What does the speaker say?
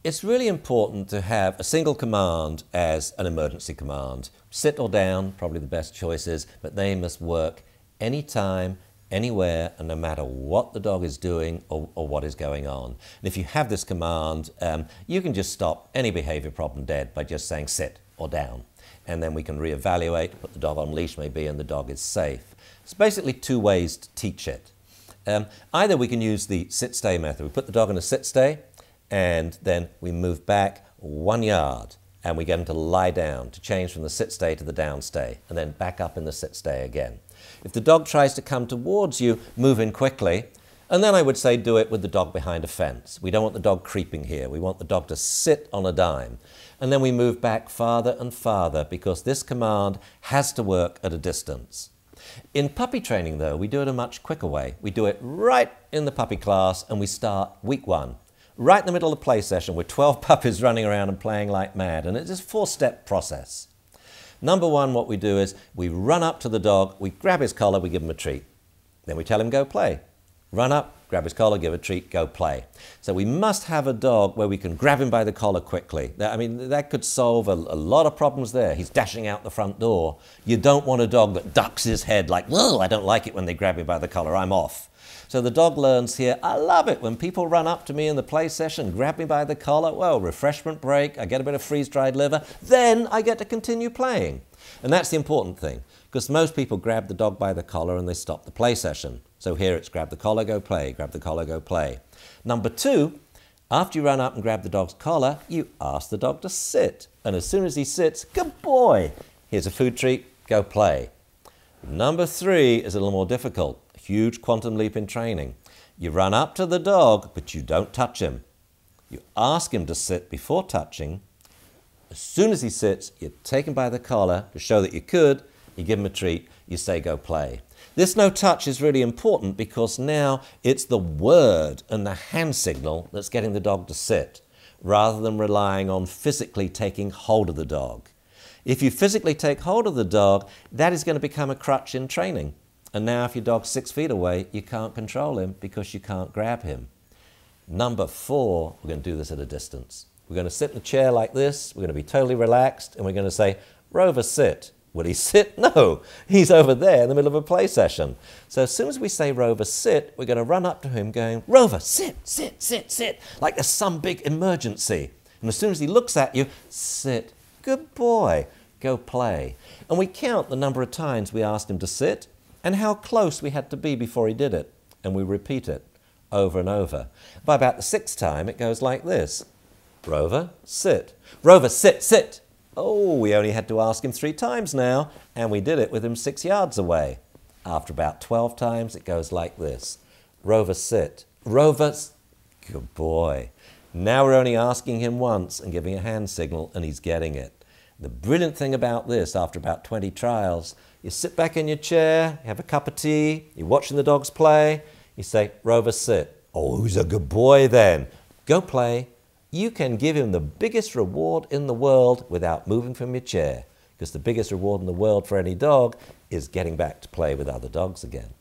It's really important to have a single command as an emergency command. Sit or down, probably the best choices, but they must work anytime, anywhere, and no matter what the dog is doing or what is going on. And if you have this command, you can just stop any behavior problem dead by just saying sit or down. And then we can reevaluate, put the dog on leash maybe, and the dog is safe. It's basically two ways to teach it. Either we can use the sit-stay method. We put the dog in a sit-stay, and then we move back 1 yard, and we get him to lie down, to change from the sit-stay to the down-stay, and then back up in the sit-stay again. If the dog tries to come towards you, move in quickly, and then I would say do it with the dog behind a fence. We don't want the dog creeping here. We want the dog to sit on a dime. And then we move back farther and farther because this command has to work at a distance. In puppy training, though, we do it a much quicker way. We do it right in the puppy class, and we start week 1. Right in the middle of the play session with 12 puppies running around and playing like mad. And it's a 4-step process. Number 1, what we do is we run up to the dog, we grab his collar, we give him a treat. Then we tell him go play. Run up, grab his collar, give a treat, go play. So we must have a dog where we can grab him by the collar quickly. That could solve a lot of problems there. He's dashing out the front door. You don't want a dog that ducks his head like, whoa, I don't like it when they grab me by the collar, I'm off. So the dog learns here, I love it when people run up to me in the play session, grab me by the collar, well, refreshment break, I get a bit of freeze-dried liver, then I get to continue playing. And that's the important thing, because most people grab the dog by the collar and they stop the play session. So here it's grab the collar, go play, grab the collar, go play. Number 2, after you run up and grab the dog's collar, you ask the dog to sit. And as soon as he sits, good boy, here's a food treat, go play. Number 3 is a little more difficult. Huge quantum leap in training. You run up to the dog, but you don't touch him. You ask him to sit before touching. As soon as he sits, you take him by the collar to show that you could, you give him a treat, you say go play. This no touch is really important because now it's the word and the hand signal that's getting the dog to sit, rather than relying on physically taking hold of the dog. If you physically take hold of the dog, that is going to become a crutch in training. And now if your dog's 6 feet away, you can't control him because you can't grab him. Number 4, we're going to do this at a distance. We're going to sit in a chair like this, we're going to be totally relaxed, and we're going to say, Rover, sit. Will he sit? No, he's over there in the middle of a play session. So as soon as we say Rover, sit, we're going to run up to him going, Rover, sit, sit, sit, sit, like there's some big emergency. And as soon as he looks at you, sit, good boy, go play. And we count the number of times we asked him to sit and how close we had to be before he did it. And we repeat it over and over. By about the 6th time, it goes like this. Rover, sit. Rover, sit, sit. Oh, we only had to ask him 3 times now, and we did it with him 6 yards away. After about 12 times, it goes like this. Rover, sit. Rover, good boy. Now we're only asking him once and giving a hand signal, and he's getting it. The brilliant thing about this, after about 20 trials, you sit back in your chair, you have a cup of tea, you're watching the dogs play, you say, Rover, sit. Oh, who's a good boy then? Go play. You can give him the biggest reward in the world without moving from your chair, because the biggest reward in the world for any dog is getting back to play with other dogs again.